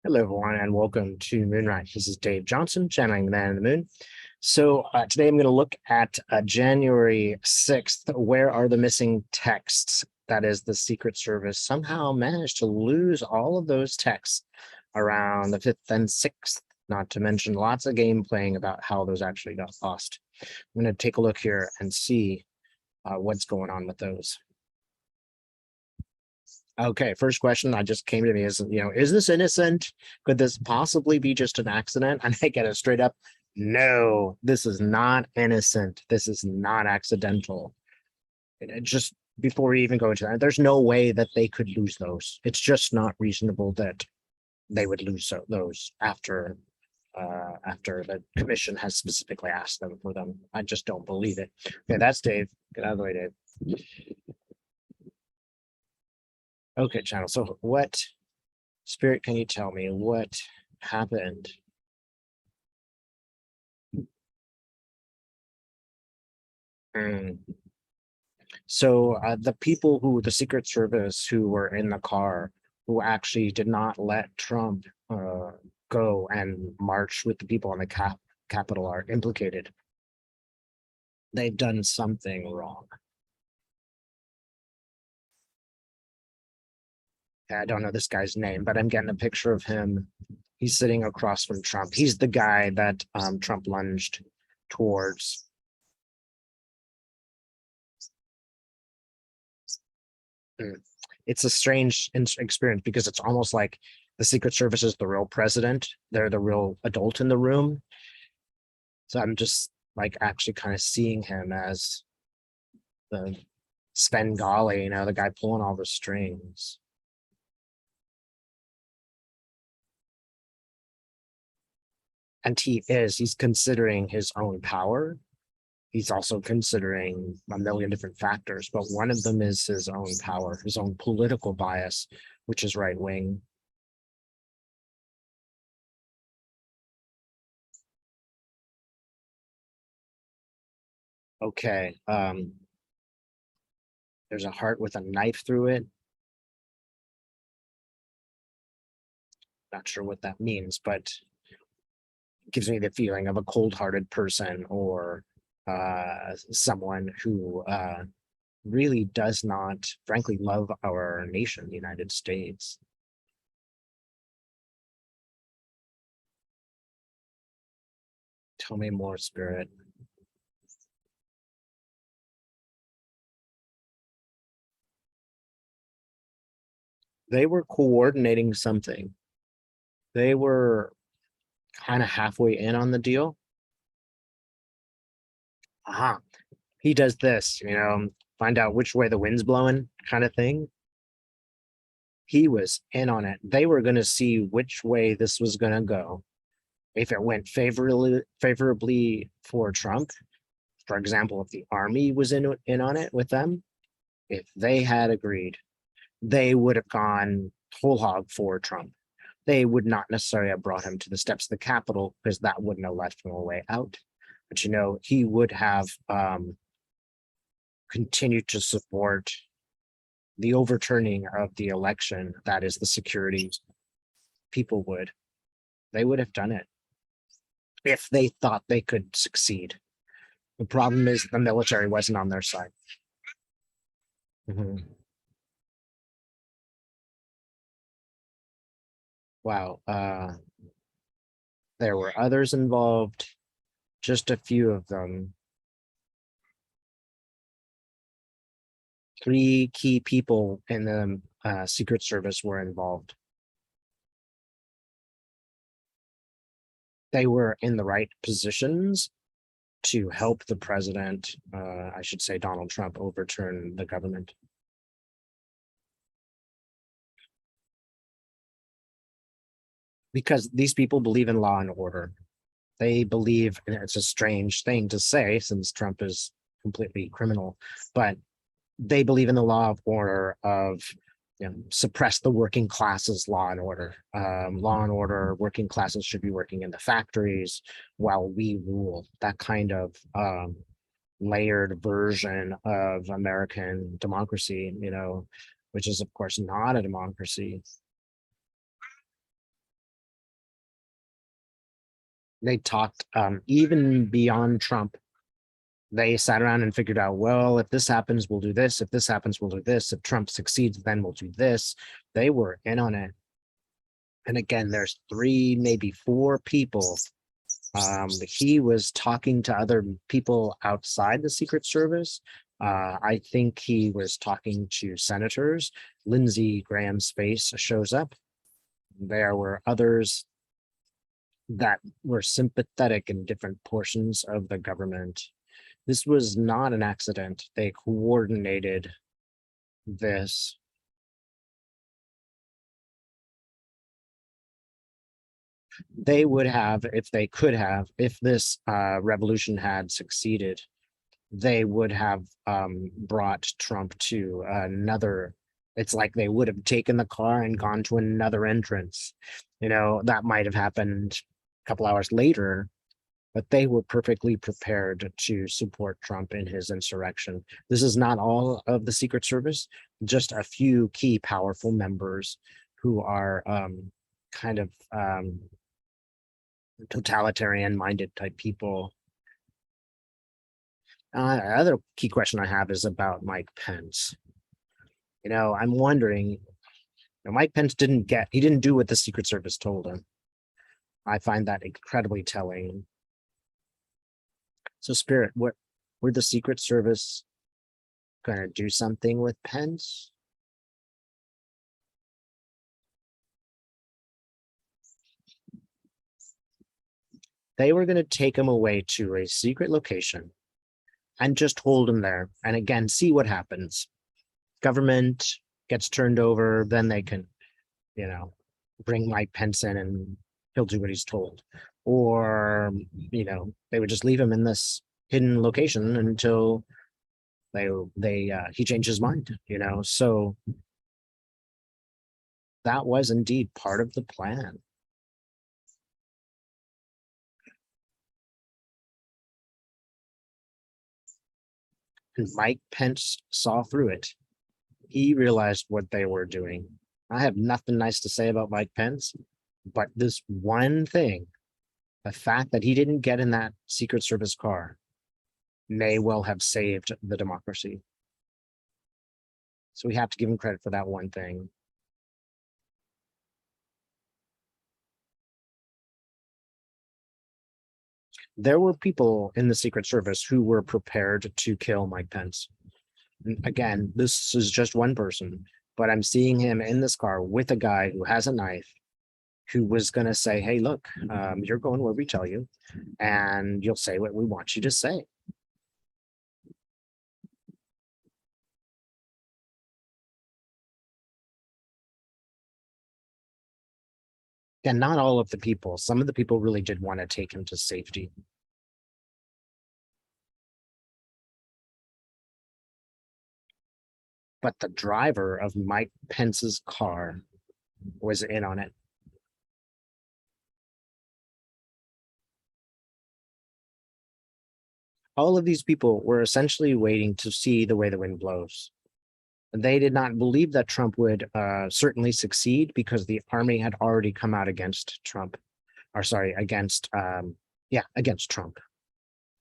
Hello, everyone, and welcome to Moonrise. This is Dave Johnson, channeling the man in the moon. So today I'm going to look at January 6th. Where are the missing texts? That is, the Secret Service somehow managed to lose all of those texts around the 5th and 6th, not to mention lots of game playing about how those actually got lost. I'm going to take a look here and see what's going on with those. Okay, first question that just came to me is, is this innocent? Could this possibly be just an accident? And I get it straight up. No, this is not innocent. This is not accidental. Just before we even go into that, there's no way that they could lose those. It's just not reasonable that they would lose those after the commission has specifically asked them for them. I just don't believe it. Okay, that's Dave. Get out of the way, Dave. Okay, channel. So what spirit can you tell me what happened? So the people the Secret Service who were in the car, who actually did not let Trump go and march with the people on the Capitol are implicated. They've done something wrong. I don't know this guy's name, but I'm getting a picture of him. He's sitting across from Trump. He's the guy that Trump lunged towards. It's a strange experience because it's almost like the Secret Service is the real president. They're the real adult in the room. So I'm just like actually kind of seeing him as the Svengali, the guy pulling all the strings. And he's considering his own power. He's also considering a million different factors, but one of them is his own power, his own political bias, which is right wing. Okay. There's a heart with a knife through it. Not sure what that means, but it gives me the feeling of a cold-hearted person or someone who really does not, frankly, love our nation, the United States. Tell me more, Spirit. They were coordinating something. They were kind of halfway in on the deal. Aha, he does this, find out which way the wind's blowing kind of thing. He was in on it. They were going to see which way this was going to go. If it went favorably for Trump, for example, if the army was in on it with them, if they had agreed, they would have gone whole hog for Trump. They would not necessarily have brought him to the steps of the Capitol because that wouldn't have left him a way out. But he would have continued to support the overturning of the election. That is the security. People they would have done it if they thought they could succeed. The problem is the military wasn't on their side. Wow. There were others involved, just a few of them. 3 key people in the Secret Service were involved. They were in the right positions to help the president, I should say Donald Trump, overturn the government. Because these people believe in law and order. They believe, and it's a strange thing to say since Trump is completely criminal, but they believe in the law of order of suppress the working classes, law and order. Working classes should be working in the factories while we rule. That kind of layered version of American democracy, which is of course not a democracy. They talked even beyond Trump. They sat around and figured out, well, if this happens, we'll do this. If this happens, we'll do this. If Trump succeeds, then we'll do this. They were in on it. And again, there's three, maybe four people. He was talking to other people outside the Secret Service. I think he was talking to senators. Lindsey Graham's face shows up. There were others that were sympathetic in different portions of the government. This was not an accident. They coordinated this. They would have, if they could have, if this revolution had succeeded, they would have brought Trump to another. It's like they would have taken the car and gone to another entrance. That might have happened a couple hours later, but they were perfectly prepared to support Trump in his insurrection. This is not all of the Secret Service, just a few key powerful members who are kind of totalitarian minded type people. Other key question I have is about Mike Pence. I'm wondering, Mike Pence he didn't do what the Secret Service told him. I find that incredibly telling. So, Spirit, were the Secret Service going to do something with Pence? They were going to take him away to a secret location and just hold him there. And again, see what happens. Government gets turned over, then they can, bring Mike Pence in and he'll do what he's told. Or, they would just leave him in this hidden location until he changed his mind, So that was indeed part of the plan. And Mike Pence saw through it. He realized what they were doing. I have nothing nice to say about Mike Pence, but this one thing, the fact that he didn't get in that Secret Service car, may well have saved the democracy. So we have to give him credit for that one thing. There were people in the Secret Service who were prepared to kill Mike Pence. Again, this is just one person, but I'm seeing him in this car with a guy who has a knife, who was going to say, hey, look, you're going where we tell you, and you'll say what we want you to say. And not all of the people, some of the people really did want to take him to safety. But the driver of Mike Pence's car was in on it. All of these people were essentially waiting to see the way the wind blows. They did not believe that Trump would certainly succeed because the army had already come out against Trump, against Trump.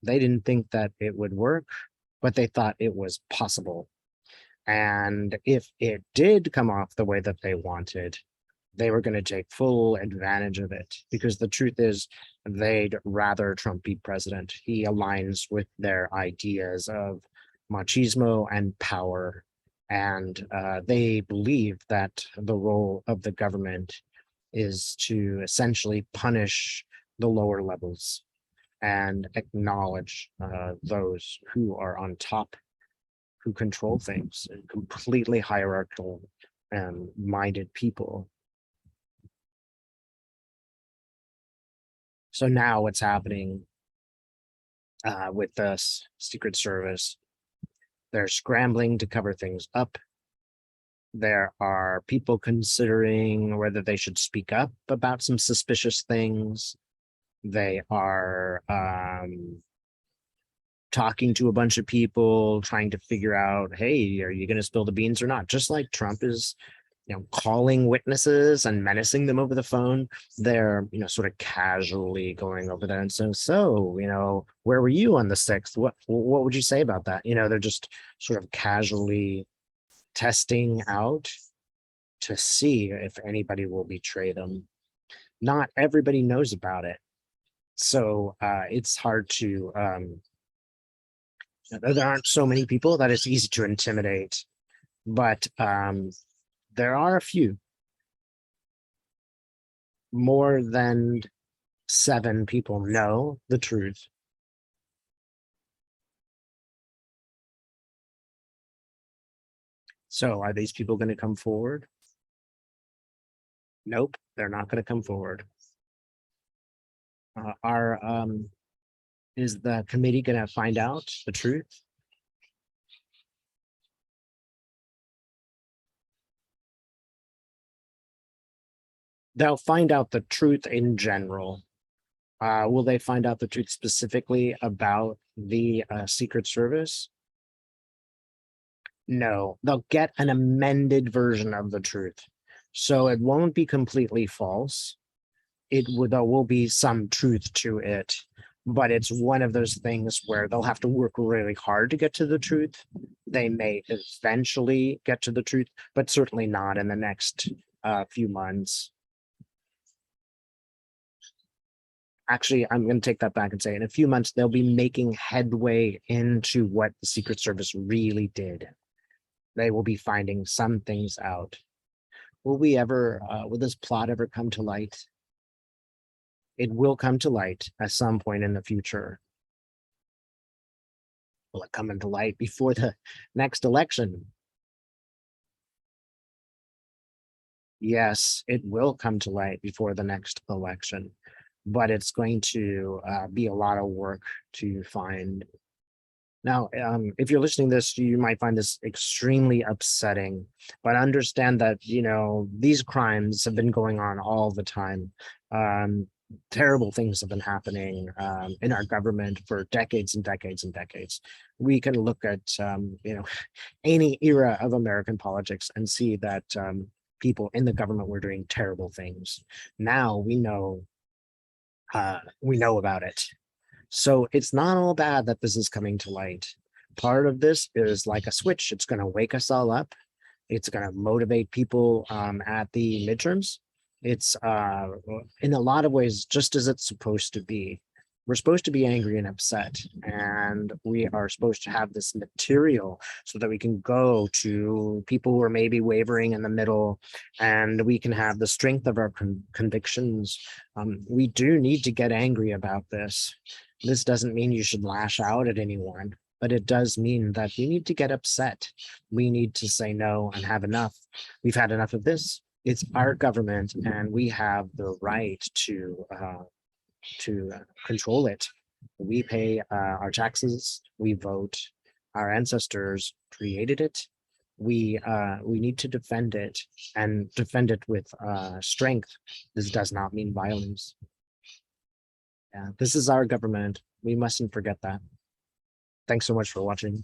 They didn't think that it would work, but they thought it was possible. And if it did come off the way that they wanted, they were going to take full advantage of it, because the truth is they'd rather Trump be president. He aligns with their ideas of machismo and power. And they believe that the role of the government is to essentially punish the lower levels and acknowledge those who are on top, who control things, and completely hierarchical and minded people. So now what's happening with the Secret Service, they're scrambling to cover things up. There are people considering whether they should speak up about some suspicious things. They are talking to a bunch of people, trying to figure out, hey, are you going to spill the beans or not? Just like Trump is calling witnesses and menacing them over the phone. They're, sort of casually going over there and where were you on the 6th? What would you say about that? They're just sort of casually testing out to see if anybody will betray them. Not everybody knows about it. So it's hard to, there aren't so many people that it's easy to intimidate, but there are a few. More than 7 people know the truth. So are these people going to come forward? Nope, they're not going to come forward. Is the committee going to find out the truth? They'll find out the truth in general. Will they find out the truth specifically about the Secret Service? No, they'll get an amended version of the truth. So it won't be completely false. There will be some truth to it, but it's one of those things where they'll have to work really hard to get to the truth. They may eventually get to the truth, but certainly not in the next few months. Actually, I'm going to take that back and say in a few months, they'll be making headway into what the Secret Service really did. They will be finding some things out. Will this plot ever come to light? It will come to light at some point in the future. Will it come into light before the next election? Yes, it will come to light before the next election, but it's going to be a lot of work to find. Now, if you're listening to this, you might find this extremely upsetting, but understand that, these crimes have been going on all the time. Terrible things have been happening in our government for decades and decades and decades. We can look at, any era of American politics and see that people in the government were doing terrible things. Now we know about it. So it's not all bad that this is coming to light. Part of this is like a switch. It's going to wake us all up. It's going to motivate people at the midterms. It's in a lot of ways just as it's supposed to be. We're supposed to be angry and upset, and we are supposed to have this material so that we can go to people who are maybe wavering in the middle, and we can have the strength of our convictions. We do need to get angry about this. This doesn't mean you should lash out at anyone, but it does mean that we need to get upset. We need to say no and have enough. We've had enough of this. It's our government, and we have the right to control it. We pay our taxes. We vote. Our ancestors created it. We need to defend it, and defend it with strength. This does not mean violence. Yeah, this is our government. We mustn't forget that. Thanks so much for watching.